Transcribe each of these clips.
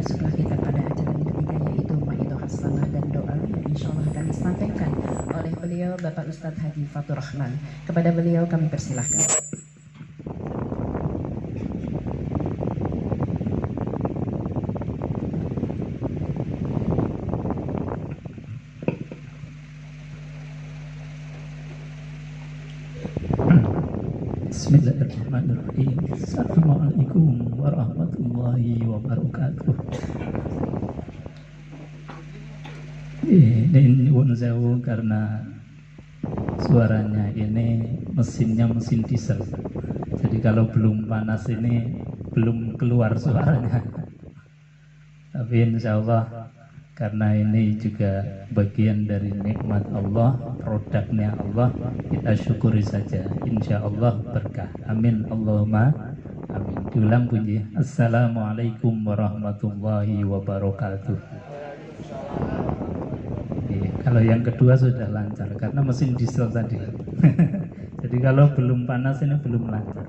masuklah kita pada acara yang ketiga, yaitu Maidah Hasanah dan doa yang insya Allah akan disampaikan oleh beliau Bapak Ustadz Haji Fatur Rahman. Kepada beliau kami persilahkan. Bismillahirrahmanirrahim. Assalamualaikum warahmatullahi wabarakatuh. Ini nyuwun sewu karena suaranya ini mesinnya mesin diesel. Jadi kalau belum panas ini belum keluar suaranya. Tapi insya Allah karena ini juga bagian dari nikmat Allah, produknya Allah, kita syukuri saja. Insya Allah berkah. Amin Allahumma amin. Diulang bunyi. Assalamualaikum warahmatullahi wabarakatuh. Kalau yang kedua sudah lancar karena mesin diesel tadi. Jadi kalau belum panas ini belum lancar.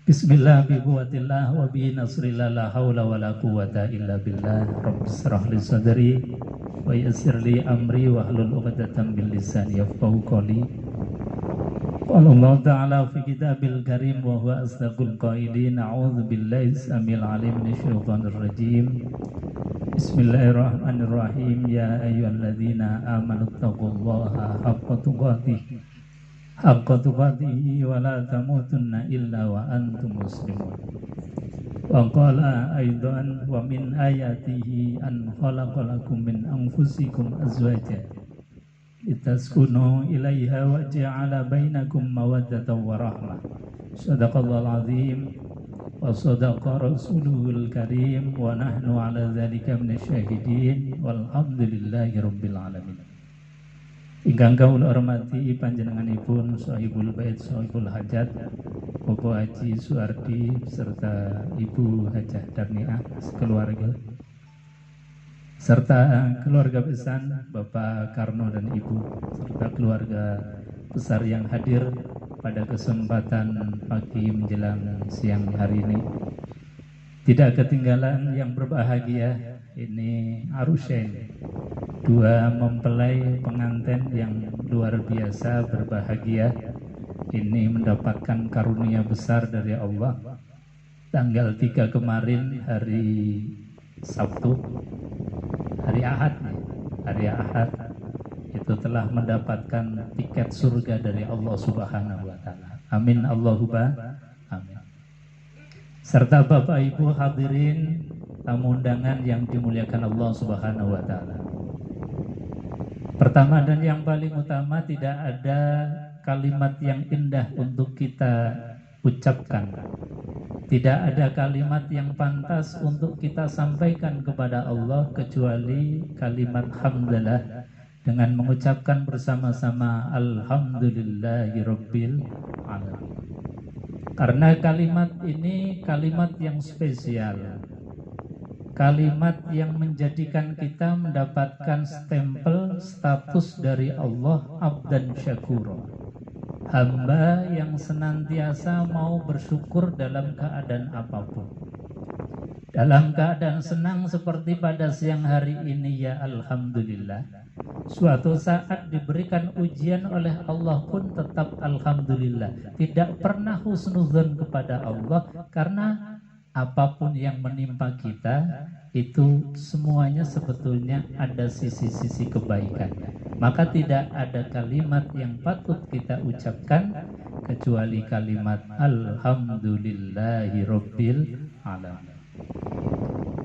Bismillah bi quwwatillah wa bi nasrillah la haula wa la quwwata illa billah. Rabbishrah li sadri wa yassir li amri wa hlul 'uqdatam min lisani yafqahu qawli. Qala Allah ta'ala fi kitabil karim wa huwa asdaqul qailin. A'udzu billahi samil alim minasyaitonir rajim. Bismillahirrahmanirrahim. Ya ayyuhalladzina amanu taqullaha haqqa tuqatih wa la tamutunna illa wa antum muslimun. Wa qala aidan wa min ayatihi an khalaqalakum min anfusikum azwaja litaskunu ilaiha wa ja'ala bainakum mawaddatan wa rahmah. Shadaqallahul azim wa sadaqa rasuluhul karim wa nahnu ala dzalika minasyahidin walhamdulillahi rabbil alamin. Ingkang kawula hormati panjenenganipun Sahibul Bait Sahibul Hajat Bapak Haji Suardi serta Ibu Hajah Darniah sekeluarga, serta keluarga besar Bapak Karno dan Ibu, serta keluarga besar yang hadir pada kesempatan pagi menjelang siang hari ini. Tidak ketinggalan yang berbahagia ini Arusyain, dua mempelai pengantin yang luar biasa berbahagia ini mendapatkan karunia besar dari Allah. Tanggal 3 kemarin hari Sabtu, hari Ahad itu telah mendapatkan tiket surga dari Allah Subhanahu wa taala. Amin Allahumma amin. Serta Bapak Ibu hadirin tamu undangan yang dimuliakan Allah Subhanahu wa taala. Pertama dan yang paling utama, tidak ada kalimat yang indah untuk kita ucapkan. Tidak ada kalimat yang pantas untuk kita sampaikan kepada Allah kecuali kalimat hamdalah, dengan mengucapkan bersama-sama alhamdulillahirabbil alamin. Karena kalimat ini kalimat yang spesial, kalimat yang menjadikan kita mendapatkan stempel status dari Allah abdan syakura, hamba yang senantiasa mau bersyukur dalam keadaan apapun. Dalam keadaan senang seperti pada siang hari ini, ya alhamdulillah. Suatu saat diberikan ujian oleh Allah pun tetap alhamdulillah. Tidak pernah husnudzon kepada Allah, karena apapun yang menimpa kita itu semuanya sebetulnya ada sisi-sisi kebaikan. Maka tidak ada kalimat yang patut kita ucapkan kecuali kalimat alhamdulillahirabbil alamin.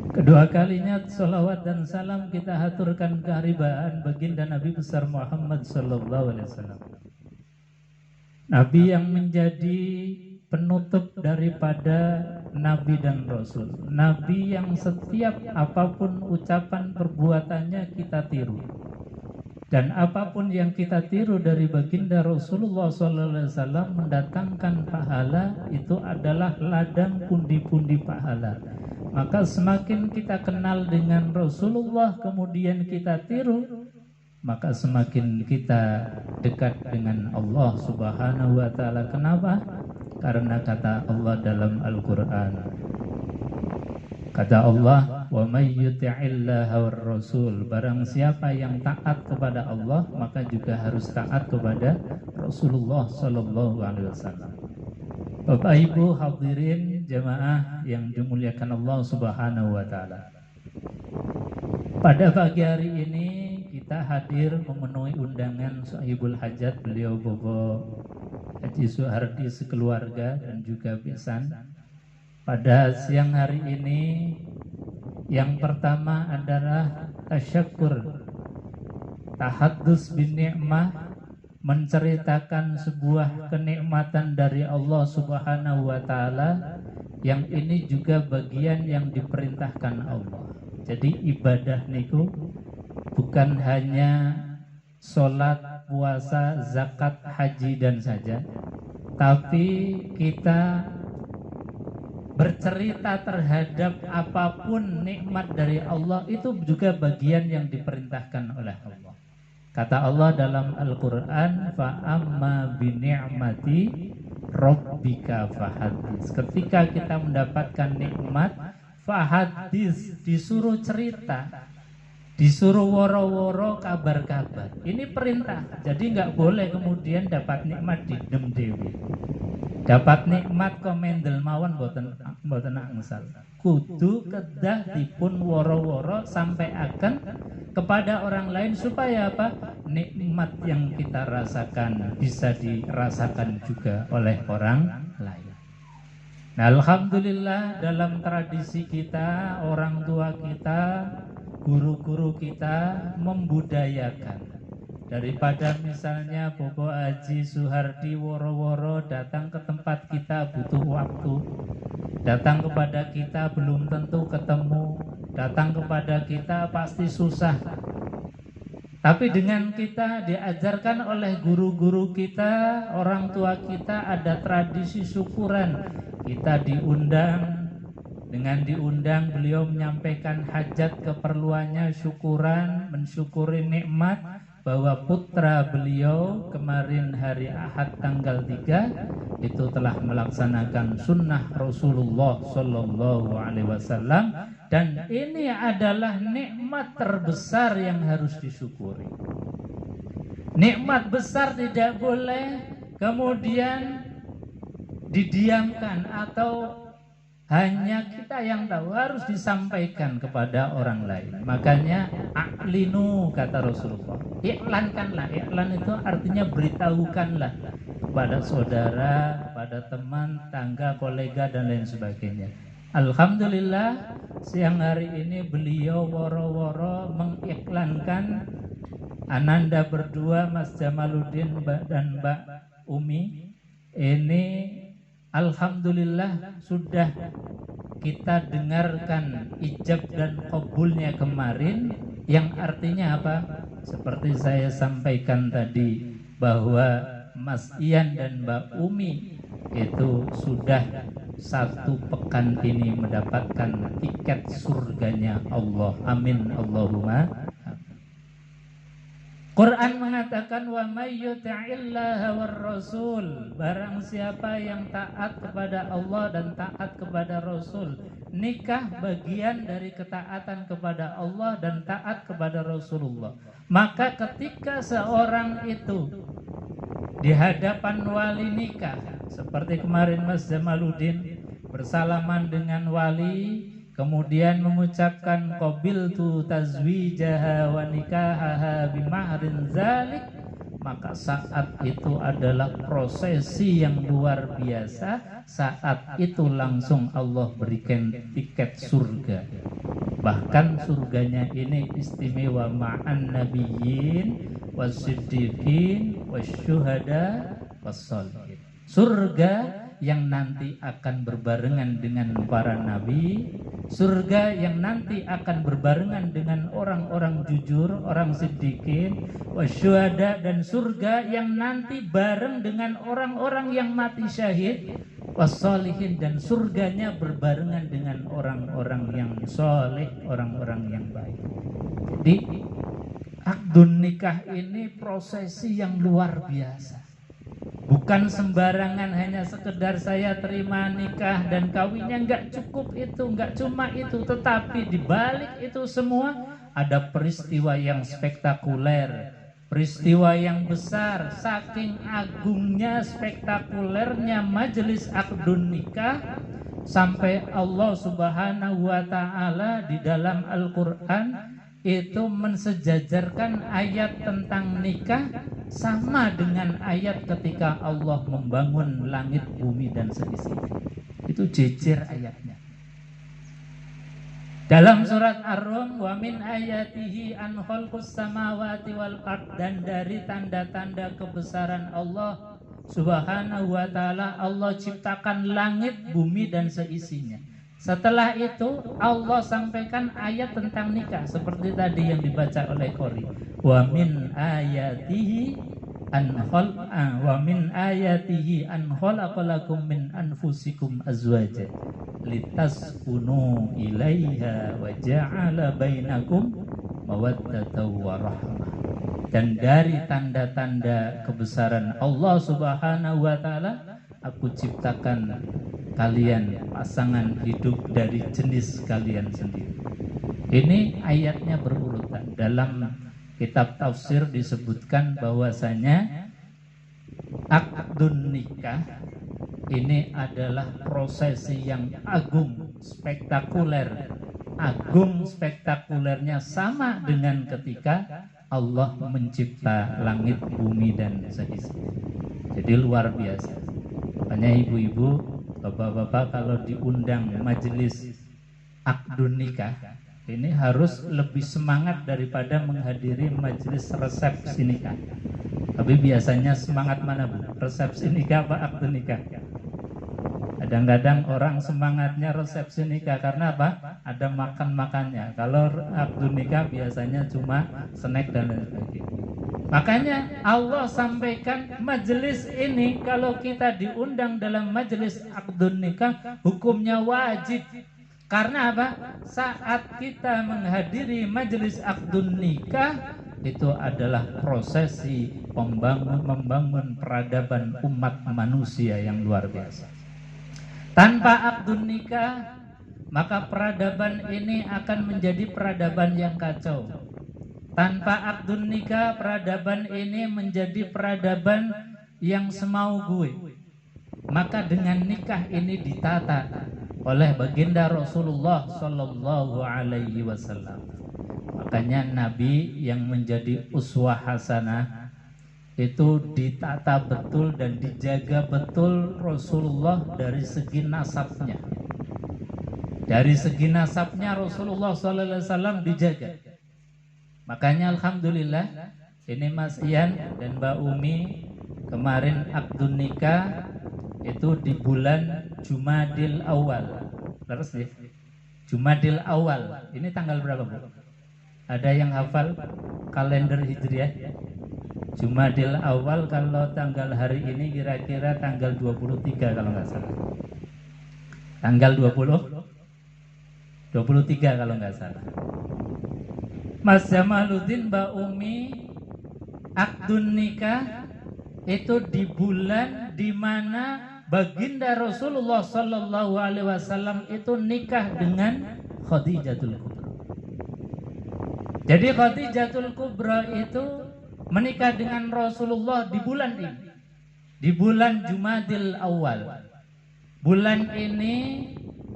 Kedua kalinya salawat dan salam kita haturkan keharibaan baginda Nabi besar Muhammad sallallahu alaihi wasallam. Nabi yang menjadi penutup daripada Nabi dan Rasul. Nabi yang setiap apapun ucapan perbuatannya kita tiru. Dan apapun yang kita tiru dari baginda Rasulullah SAW mendatangkan pahala, itu adalah ladang pundi-pundi pahala. Maka semakin kita kenal dengan Rasulullah kemudian kita tiru, maka semakin kita dekat dengan Allah Subhanahu wa ta'ala. Kenapa? Karena kata Allah dalam Al-Quran, kata Allah, wa may yuti'illaha war rasul, barang siapa yang taat kepada Allah maka juga harus taat kepada Rasulullah sallallahu alaihi wasallam. Bapak Ibu hadirin jamaah yang dimuliakan Allah Subhanahu wa taala. Pada pagi hari ini kita hadir memenuhi undangan Sahibul Hajat, beliau Bapak Haji Suhardi sekeluarga dan juga besan. Pada siang hari ini yang pertama adalah tasyakur, tahaddus bin ni'mah, menceritakan sebuah kenikmatan dari Allah Subhanahu wa taala, yang ini juga bagian yang diperintahkan Allah. Jadi ibadah niku bukan hanya sholat, puasa, zakat, haji dan saja, tapi kita bercerita terhadap apapun nikmat dari Allah itu juga bagian yang diperintahkan oleh Allah. Kata Allah dalam Al-Quran, fa'amma bini'mati rabbika fahadis. Ketika kita mendapatkan nikmat, fahadis, disuruh cerita, disuruh woro-woro kabar-kabar. Ini perintah, jadi nggak boleh kemudian dapat nikmat di dem dewi. Dapat nikmat komendel mawon boten angsal. Kudu kedah dipun woro-woro sampai akan kepada orang lain supaya apa? Nikmat yang kita rasakan bisa dirasakan juga oleh orang lain. Nah, alhamdulillah dalam tradisi kita, orang tua kita, guru-guru kita membudayakan. Daripada misalnya Bapak Haji Suhardi woro-woro datang ke tempat kita butuh waktu, datang kepada kita belum tentu ketemu, datang kepada kita pasti susah. Tapi dengan kita diajarkan oleh guru-guru kita, orang tua kita, ada tradisi syukuran. Kita diundang, dengan diundang beliau menyampaikan hajat keperluannya, syukuran, mensyukuri nikmat bahwa putra beliau kemarin hari Ahad tanggal 3 itu telah melaksanakan sunnah Rasulullah Sallallahu Alaihi Wasallam, dan ini adalah nikmat terbesar yang harus disyukuri. Nikmat besar tidak boleh kemudian didiamkan atau hanya kita yang tahu, harus disampaikan kepada orang lain. Makanya aklinu kata Rasulullah, iklankanlah. Iklan itu artinya beritahukanlah kepada saudara, kepada teman, tangga, kolega dan lain sebagainya. Alhamdulillah siang hari ini beliau woro-woro mengiklankan ananda berdua, Mas Jamaluddin dan Mbak Umi ini. Alhamdulillah sudah kita dengarkan ijab dan qabulnya kemarin, yang artinya apa? Seperti saya sampaikan tadi bahwa Mas Ian dan Mbak Umi itu sudah 1 pekan ini mendapatkan tiket surganya Allah. Amin Allahumma. Quran mengatakan wa may yuti'illaha war rasul, barang siapa yang taat kepada Allah dan taat kepada Rasul. Nikah bagian dari ketaatan kepada Allah dan taat kepada Rasulullah. Maka ketika seorang itu di hadapan wali nikah, seperti kemarin Mas Jamaluddin bersalaman dengan wali, kemudian mengucapkan qabiltu tazwijaha wa nikahaha bimahrin zalik, maka saat itu adalah prosesi yang luar biasa. Saat itu langsung Allah berikan tiket surga. Bahkan surganya ini istimewa, ma'an nabiyyin wasiddiqin wasyuhada wassalihin. Surga yang nanti akan berbarengan dengan para nabi, surga yang nanti akan berbarengan dengan orang-orang jujur, orang siddiqin, wasyuhada, dan surga yang nanti bareng dengan orang-orang yang mati syahid, wassalihin, dan surganya berbarengan dengan orang-orang yang soleh, orang-orang yang baik. Jadi akdun nikah ini prosesi yang luar biasa. Bukan sembarangan hanya sekedar saya terima nikah dan kawinnya, nggak cukup itu, nggak cuma itu, tetapi di balik itu semua ada peristiwa yang spektakuler, peristiwa yang besar. Saking agungnya, spektakulernya majelis akdun nikah, sampai Allah Subhanahu wa Ta'ala di dalam Al-Quran itu mensejajarkan ayat tentang nikah sama dengan ayat ketika Allah membangun langit, bumi dan seisinya. Itu jejer ayatnya. Dalam surat Ar-Rum, wa min ayatihi an khalqus samawati wal ard, dan dari tanda-tanda kebesaran Allah Subhanahu wa Ta'ala, Allah ciptakan langit, bumi dan seisinya. Setelah itu Allah sampaikan ayat tentang nikah seperti tadi yang dibaca oleh Qori. Wa min ayatihi an khalaqalakum min anfusikum azwaja litaskunu ilaiha wa ja'ala bainakum mawaddatan wa rahmah. Dan dari tanda-tanda kebesaran Allah Subhanahu wa Ta'ala, aku ciptakan kalian pasangan hidup dari jenis kalian sendiri. Ini ayatnya berurutan. Dalam kitab tafsir disebutkan bahwasanya akdun nikah ini adalah prosesi yang agung, spektakuler. Agung spektakulernya sama dengan ketika Allah mencipta langit, bumi dan seisinya. Jadi luar biasa. Makanya ibu-ibu, bapak-bapak kalau diundang majelis akdun nikah ini harus lebih semangat daripada menghadiri majelis resepsi nikah. Tapi biasanya semangat mana Bu? Resepsi nikah apa akdun nikah? Kadang-kadang orang semangatnya resepsi nikah karena apa? Ada makan-makannya. Kalau akdun nikah biasanya cuma snack dan lain sebagainya. Makanya Allah sampaikan majelis ini kalau kita diundang dalam majelis akdun nikah hukumnya wajib. Karena apa? Saat kita menghadiri majelis akdun nikah itu adalah prosesi membangun peradaban umat manusia yang luar biasa. Tanpa akdun nikah maka peradaban ini akan menjadi peradaban yang kacau. Tanpa akdun nikah peradaban ini menjadi peradaban yang semau gue. Maka dengan nikah ini ditata oleh baginda Rasulullah Sallallahu Alaihi Wasallam. Makanya Nabi yang menjadi uswah hasanah itu ditata betul dan dijaga betul Rasulullah dari segi nasabnya. Dari segi nasabnya Rasulullah Sallallahu Alaihi Wasallam dijaga. Makanya alhamdulillah ini Mas Ian dan Mbak Umi kemarin akdun nikah itu di bulan Jumadil Awal. Terus nih, Jumadil Awal. Ini tanggal berapa Bu? Ada yang hafal kalender Hijriah? Jumadil Awal kalau tanggal hari ini kira-kira tanggal 23 kalau nggak salah. Tanggal 23 kalau nggak salah. Mas Jamaluddin, Mbak Umi, akdun nikah itu di bulan di mana baginda Rasulullah Sallallahu Alaihi Wasallam itu nikah dengan Khadijatul Kubra. Jadi Khadijatul Kubra itu menikah dengan Rasulullah di bulan ini, di bulan Jumadil Awal. Bulan ini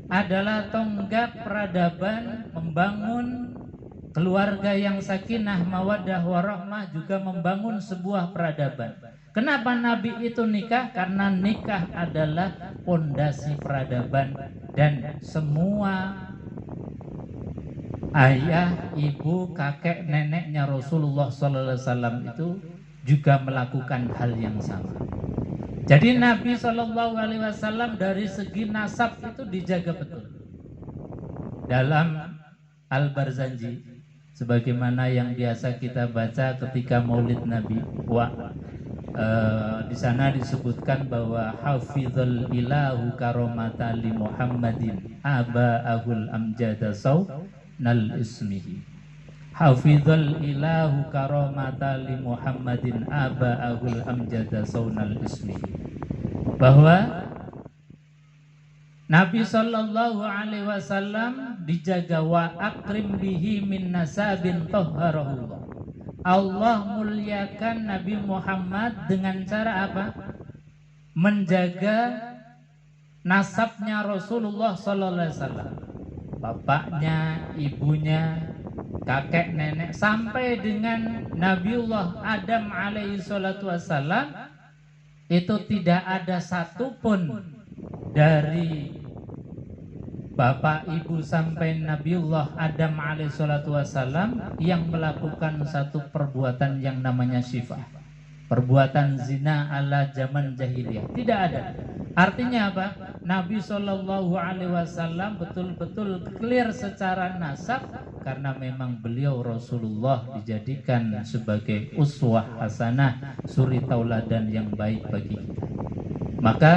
adalah tonggak peradaban membangun keluarga yang sakinah, mawaddah, warahmah, juga membangun sebuah peradaban. Kenapa Nabi itu nikah? Karena nikah adalah pondasi peradaban dan semua ayah, ibu, kakek, neneknya Rasulullah SAW itu juga melakukan hal yang sama. Jadi Nabi SAW dari segi nasab itu dijaga betul. Dalam Al-Barzanji, sebagaimana yang biasa kita baca ketika Maulid Nabi, di sana disebutkan bahwa hafizul ilahu karomata li Muhammadin aba'ahul amjada saw nal ismihi. hafizal ilahu karamata li Muhammadin aba'ahul amjada saunal ismi, bahwa Nabi Shallallahu Alaihi Wasallam dijaga wa akrim bihi min nasabin tohharahullah. Allah muliakan Nabi Muhammad dengan cara apa? Menjaga nasabnya Rasulullah Sallallahu Alaihi Wasallam, bapaknya, ibunya, kakek, nenek, sampai dengan Nabiullah Adam alaihi salatu wassalam, itu tidak ada satupun dari bapak, ibu sampai Nabiullah Adam alaihi salatu wassalam yang melakukan satu perbuatan yang namanya syifah, perbuatan zina ala zaman jahiliyah. Tidak ada. Artinya apa? Nabi Shallallahu Alaihi Wasallam betul-betul clear secara nasab, karena memang beliau Rasulullah dijadikan sebagai uswah hasanah, suri tauladan yang baik bagi kita. Maka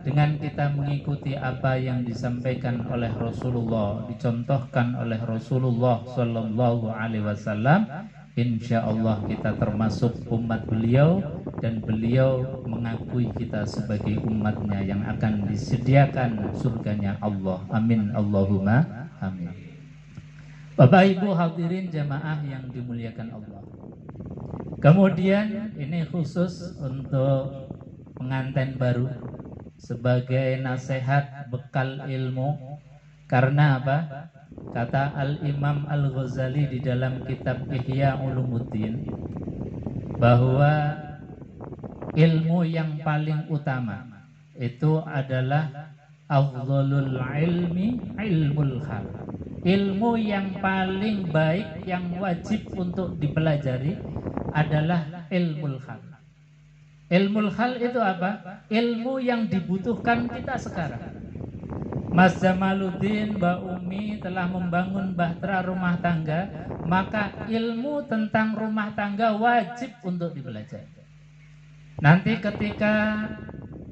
dengan kita mengikuti apa yang disampaikan oleh Rasulullah, dicontohkan oleh Rasulullah Shallallahu Alaihi Wasallam, insya Allah kita termasuk umat beliau, dan beliau mengakui kita sebagai umatnya yang akan disediakan surganya Allah. Amin Allahumma amin. Bapak Ibu hadirin jamaah yang dimuliakan Allah, kemudian ini khusus untuk pengantin baru sebagai nasihat bekal ilmu. Karena apa? Kata Al-Imam Al-Ghazali di dalam kitab Ihya Ulumuddin, bahwa ilmu yang paling utama itu adalah afdhalul ilmi ilmul hal. Ilmu yang paling baik yang wajib untuk dipelajari adalah ilmul hal. Ilmul hal itu apa? Ilmu yang dibutuhkan kita sekarang. Mas Jamaluddin, Mbak Umi telah membangun bahtera rumah tangga, maka ilmu tentang rumah tangga wajib untuk dipelajari. Nanti ketika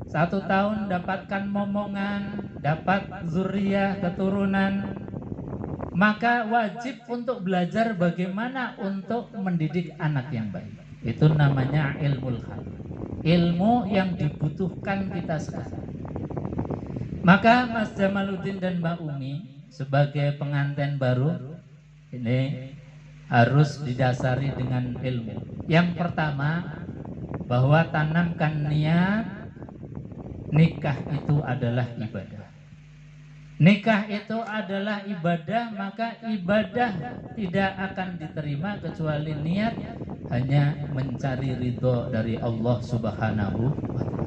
1 tahun dapatkan momongan, dapat zuriyah, keturunan, maka wajib untuk belajar bagaimana untuk mendidik anak yang baik. Itu namanya ilmul hal, ilmu yang dibutuhkan kita sekarang. Maka Mas Jamaluddin dan Mbak Umi sebagai pengantin baru ini harus didasari dengan ilmu. Yang pertama, bahwa tanamkan niat nikah itu adalah ibadah. Nikah itu adalah ibadah, maka ibadah tidak akan diterima kecuali niat hanya mencari ridho dari Allah Subhanahu wa Ta'ala.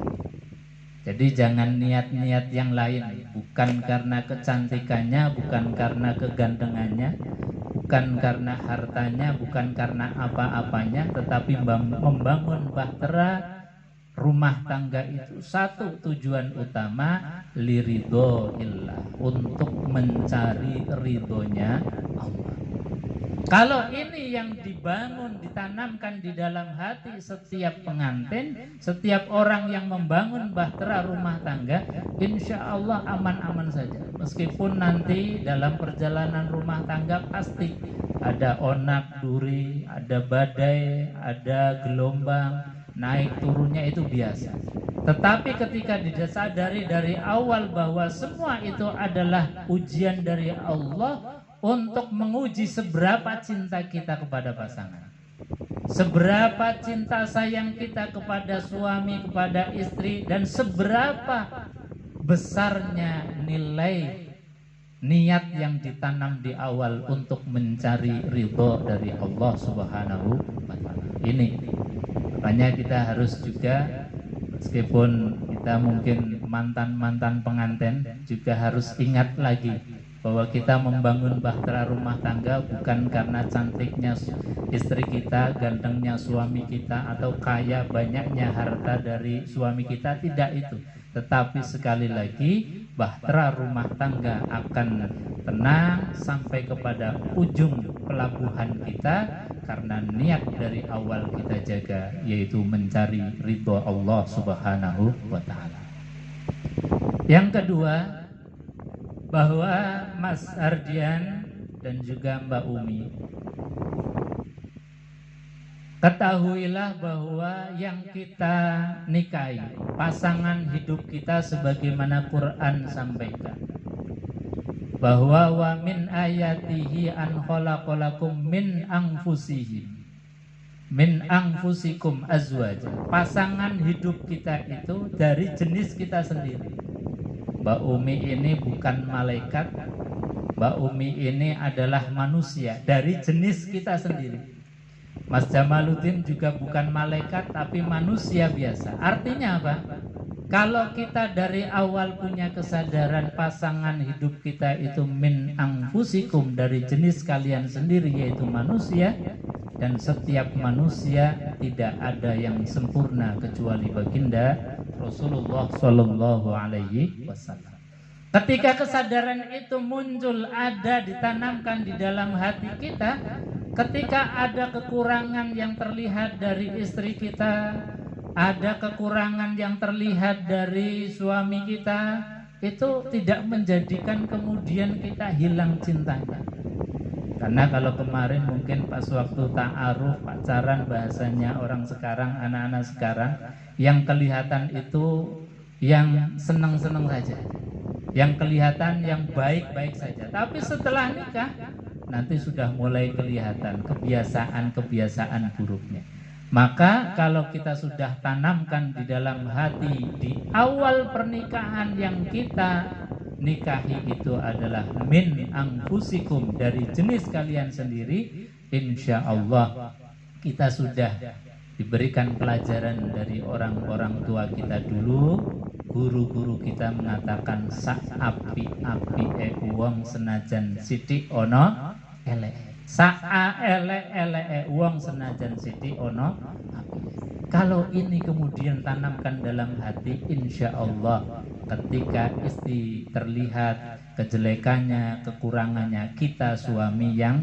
Jadi jangan niat-niat yang lain, bukan karena kecantikannya, bukan karena kegantengannya, bukan karena hartanya, bukan karena apa-apanya, tetapi membangun bahtera rumah tangga itu satu tujuan utama, liridho illah, untuk mencari ridhonya Allah. Kalau ini yang dibangun, ditanamkan di dalam hati setiap pengantin, setiap orang yang membangun bahtera rumah tangga, insya Allah aman-aman saja. Meskipun nanti dalam perjalanan rumah tangga pasti ada onak, duri, ada badai, ada gelombang, naik turunnya itu biasa. Tetapi ketika disadari dari awal bahwa semua itu adalah ujian dari Allah untuk menguji seberapa cinta kita kepada pasangan, seberapa cinta sayang kita kepada suami, kepada istri, dan seberapa besarnya nilai niat yang ditanam di awal untuk mencari ridho dari Allah Subhanahu wa Ta'ala. Ini makanya kita harus juga, meskipun kita mungkin mantan-mantan pengantin, juga harus ingat lagi bahwa kita membangun bahtera rumah tangga bukan karena cantiknya istri kita, gantengnya suami kita, atau kaya banyaknya harta dari suami kita. Tidak itu. Tetapi sekali lagi, bahtera rumah tangga akan tenang sampai kepada ujung pelabuhan kita karena niat dari awal kita jaga, yaitu mencari ridho Allah Subhanahu wa Ta'ala. Yang kedua, bahwa Mas Ardian dan juga Mbak Umi Ketahuilah bahwa yang kita nikahi, pasangan hidup kita sebagaimana Quran sampaikan, bahwa wa min ayatihi an khalaqalakum min anfusikum azwaja. Pasangan hidup kita itu dari jenis kita sendiri. Mbak Umi ini bukan malaikat, Mbak Umi ini adalah manusia dari jenis kita sendiri. Mas Jamaluddin juga bukan malaikat tapi manusia biasa. Artinya apa? Kalau kita dari awal punya kesadaran pasangan hidup kita itu min anfusikum, dari jenis kalian sendiri yaitu manusia, dan setiap manusia tidak ada yang sempurna kecuali baginda Rasulullah Shallallahu Alaihi Wasallam. Ketika kesadaran itu muncul, ada, ditanamkan di dalam hati kita, ketika ada kekurangan yang terlihat dari istri kita, ada kekurangan yang terlihat dari suami kita, itu tidak menjadikan kemudian kita hilang cintanya. Karena kalau kemarin mungkin pas waktu ta'aruf, pacaran, bahasanya orang sekarang, anak-anak sekarang, yang kelihatan itu yang senang-senang saja, yang kelihatan yang baik-baik saja. Tapi setelah nikah nanti sudah mulai kelihatan kebiasaan-kebiasaan buruknya. Maka kalau kita sudah tanamkan di dalam hati di awal pernikahan yang kita nikahi itu adalah min anfusikum, dari jenis kalian sendiri, insya Allah kita sudah diberikan pelajaran dari orang-orang tua kita dulu. Guru-guru kita mengatakan sak api-api wong senajan sithik ana elek. Sak elek-elek wong senajan sithik ana api. Kalau ini kemudian tanamkan dalam hati, insya Allah ketika istri terlihat kejelekannya, kekurangannya, kita suami yang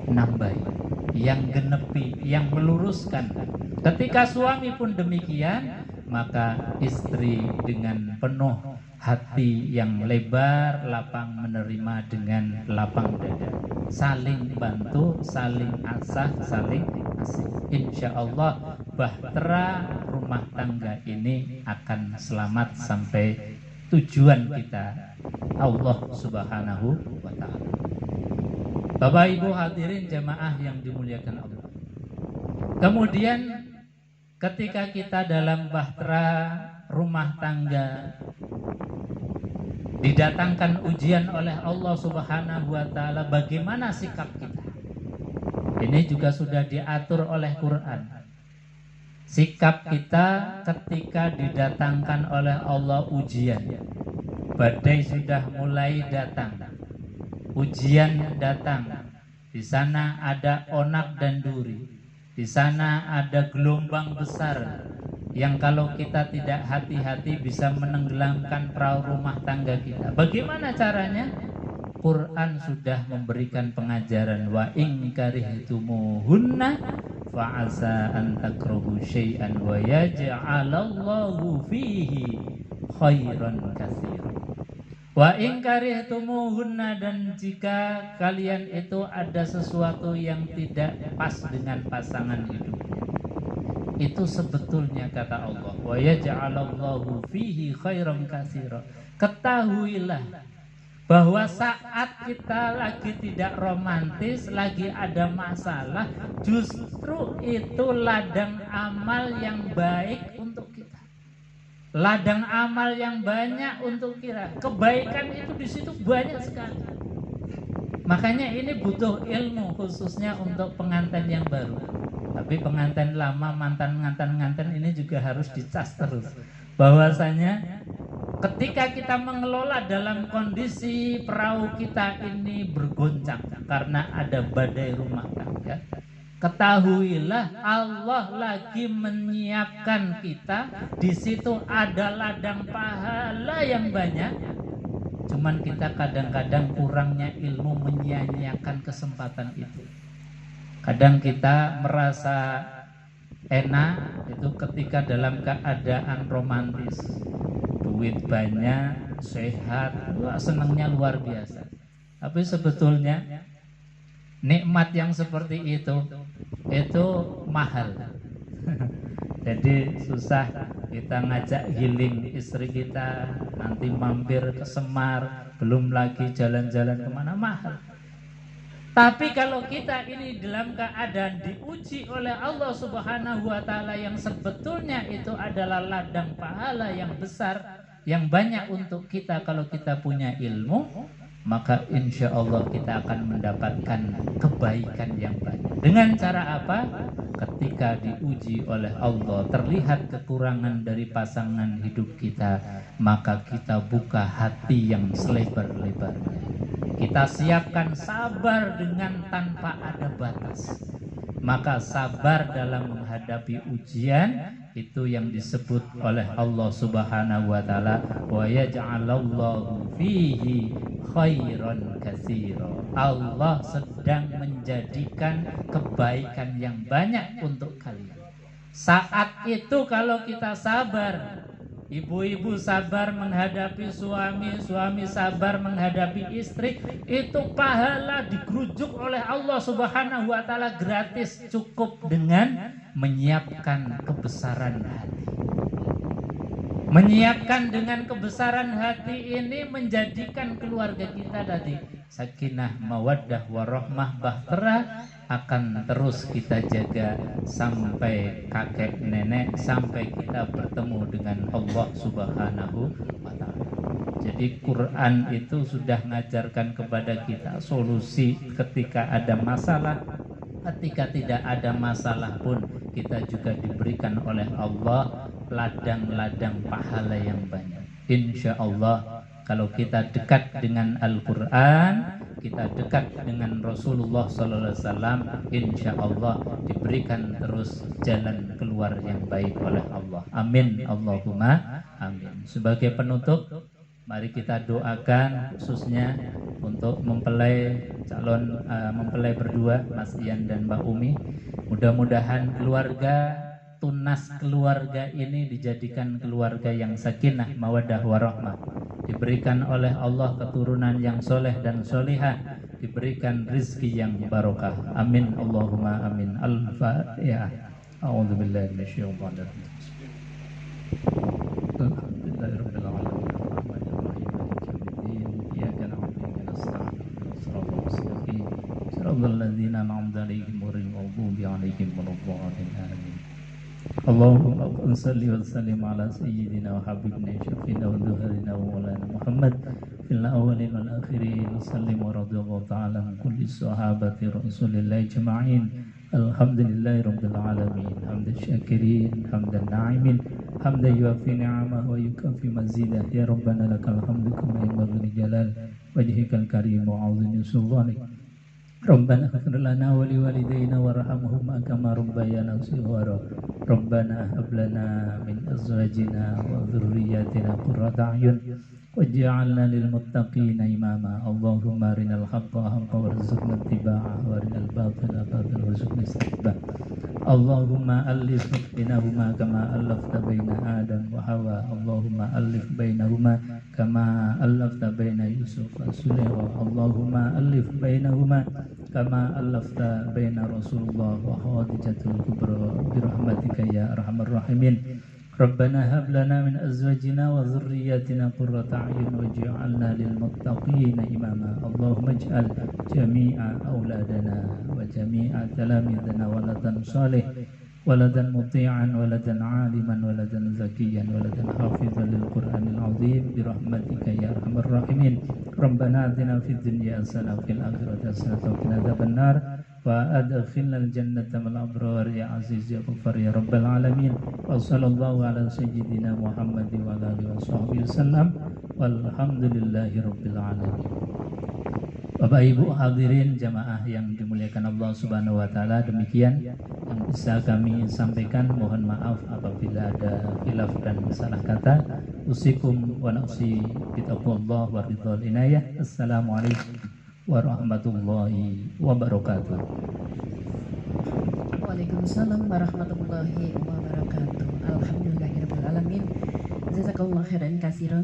nambahi, yang genepi, yang meluruskan. Ketika suami pun demikian, maka istri dengan penuh hati yang lebar, lapang menerima dengan lapang dada, saling bantu, saling asah, saling asih. Insya Allah bahtera rumah tangga ini akan selamat sampai tujuan kita, Allah Subhanahu wa Ta'ala. Bapak Ibu hadirin jamaah yang dimuliakan Allah. Kemudian ketika kita dalam bahtera rumah tangga didatangkan ujian oleh Allah Subhanahu wa Ta'ala, bagaimana sikap kita? Ini juga sudah diatur oleh Quran. Sikap kita ketika didatangkan oleh Allah ujian. Badai sudah mulai datang, ujian datang. Di sana ada onak dan duri. Di sana ada gelombang besar yang kalau kita tidak hati-hati bisa menenggelamkan perahu rumah tangga kita. Bagaimana caranya? Quran sudah memberikan pengajaran, wa in karihtumuhunna fa asa an takrahu syai'an wa yaj'alallahu fihi khairan katsiran. Wa in karihtumuhunna, dan jika kalian itu ada sesuatu yang tidak pas dengan pasangan hidupnya, itu sebetulnya kata Allah, wa yaj'alallahu fihi khairan katsiran. Ketahuilah bahwa saat kita lagi tidak romantis, lagi ada masalah, justru itu ladang amal yang baik untuk kita, ladang amal yang banyak untuk kita. Kebaikan itu di situ banyak sekali. Makanya ini butuh ilmu, khususnya untuk pengantin yang baru. Tapi pengantin lama, mantan ini juga harus dicas terus, bahwasanya ketika kita mengelola dalam kondisi perahu kita ini bergoncang karena ada badai rumah tangga, ketahuilah Allah lagi menyiapkan kita. Di situ ada ladang pahala yang banyak. Cuman kita kadang-kadang kurangnya ilmu menyia-nyiakan kesempatan itu. Kadang kita merasa enak itu ketika dalam keadaan romantis, duit banyak, sehat, wah senangnya luar biasa. Tapi sebetulnya nikmat yang seperti itu itu mahal. Jadi susah kita ngajak healing istri kita, nanti mampir ke Semar, belum lagi jalan-jalan kemana, mahal. Tapi kalau kita ini dalam keadaan diuji oleh Allah Subhanahu wa Ta'ala, yang sebetulnya itu adalah ladang pahala yang besar, yang banyak untuk kita kalau kita punya ilmu, maka insya Allah kita akan mendapatkan kebaikan yang banyak. Dengan cara apa? Ketika diuji oleh Allah, terlihat kekurangan dari pasangan hidup kita, maka kita buka hati yang selebar-lebarnya. Kita siapkan sabar dengan tanpa ada batas. Maka sabar dalam menghadapi ujian itu yang disebut oleh Allah Subhanahu wa Ta'ala, wa yaj'alallahu fihi khairan katsira. Allah sedang menjadikan kebaikan yang banyak untuk kalian. Saat itu kalau kita sabar, ibu-ibu sabar menghadapi suami, suami sabar menghadapi istri, itu pahala digerujuk oleh Allah Subhanahu wa Ta'ala gratis, cukup dengan menyiapkan kebesaran hati. Menyiapkan dengan kebesaran hati ini menjadikan keluarga kita tadi sakinah, mawaddah, warahmah, bahtera akan terus kita jaga sampai kakek nenek, sampai kita bertemu dengan Allah Subhanahu wa Ta'ala. Jadi Quran itu sudah mengajarkan kepada kita solusi ketika ada masalah. Ketika tidak ada masalah pun kita juga diberikan oleh Allah ladang-ladang pahala yang banyak. Insya Allah kalau kita dekat dengan Al-Quran, kita dekat dengan Rasulullah SAW, insya Allah diberikan terus jalan keluar yang baik oleh Allah. Amin, Allahumma amin. Sebagai penutup, mari kita doakan khususnya untuk mempelai calon mempelai berdua, Mas Ian dan Mbak Umi. Mudah-mudahan keluarga, tunas keluarga ini dijadikan keluarga yang sakinah, mawaddah, warahmah. Diberikan oleh Allah keturunan yang soleh dan solihah, diberikan rizki yang barokah. Amin, Allahumma amin. Al-Fatihah. A'udzubillahi minasyaitonir rajim. Alhamdulillahirabbil alamin. Alladzina an'amta 'alaihim ghairil maghdubi 'alaihim waladdallin. Allahumma shalli wa sallim ala sayyidina wa habibina syafina wa dhuharina wa maulana Muhammad fil awwalin wal akhirin. Sallim wa radhiyallahu ta'ala an kulli sahabati rasulillahi jama'in. Alhamdulillahi rabbil alamin. Hamdan syakirin, hamdan na'imin, hamdan yuafi ni'amahu wa yukafi mazidah. Ya Rabbana lakal hamdu kama yanbaghi li jalal wajhikal karim wa 'azimi sultanik. Rabbana ighfir lana wa liwalidayna warhamhuma kama rabbayana shighara. Rabbana hab lana min azwajina wa dhurriyyatina qurrata a'yun waj'alna lil muttaqina imama. Allahumma arinal haqqa haqqan warzuqna ittiba'ahu wa arinal batila batilan warzuqna ijtinabah. Allahumma alif bainahuma kama alafta baina Adam wa Hawa. Allahumma alif bainahuma kama alafta baina Yusuf wa Sulaiman. Allahumma alif bainahuma kama alafta baina Rasulullah wa Khadijatul Kubra birahmatika ya arhamar rahimin. Rabbana hab lana min azwajina wa dhurriyyatina qurrata a'yun waj'alna lil muttaqina imama. Allahumma ij'al jami'a auladana wa jami'a talamidana waladan salih, waladan muti'an, waladan aliman, waladan zakiyan, waladan hafizan lil Qur'anil azim birahmatika ya arhamar rahimin. Rabbana atina fid dunya hasanah wa fil akhirati hasanah wa qina adzabannar wa adkhilnal jannata mal abrar ya aziz ya ghafar ya rabbal alamin. Wa sallallahu ala sayyidina Muhammad wa ala alihi washabbihi wasallam walhamdulillahi rabbil alamin. Bapak Ibu hadirin jamaah yang dimuliakan Allah Subhanahu wa taala, demikian yang bisa kami sampaikan. Mohon maaf apabila ada khilaf dan salah kata. Usikum wa nafsi bitaqwallah wa ridhal inayah. Assalamualaikum warahmatullahi wabarakatuh. Waalaikumsalam warahmatullahi wabarakatuh. Alhamdulillahirabbil alamin. Jazakallahu khairan katsiran.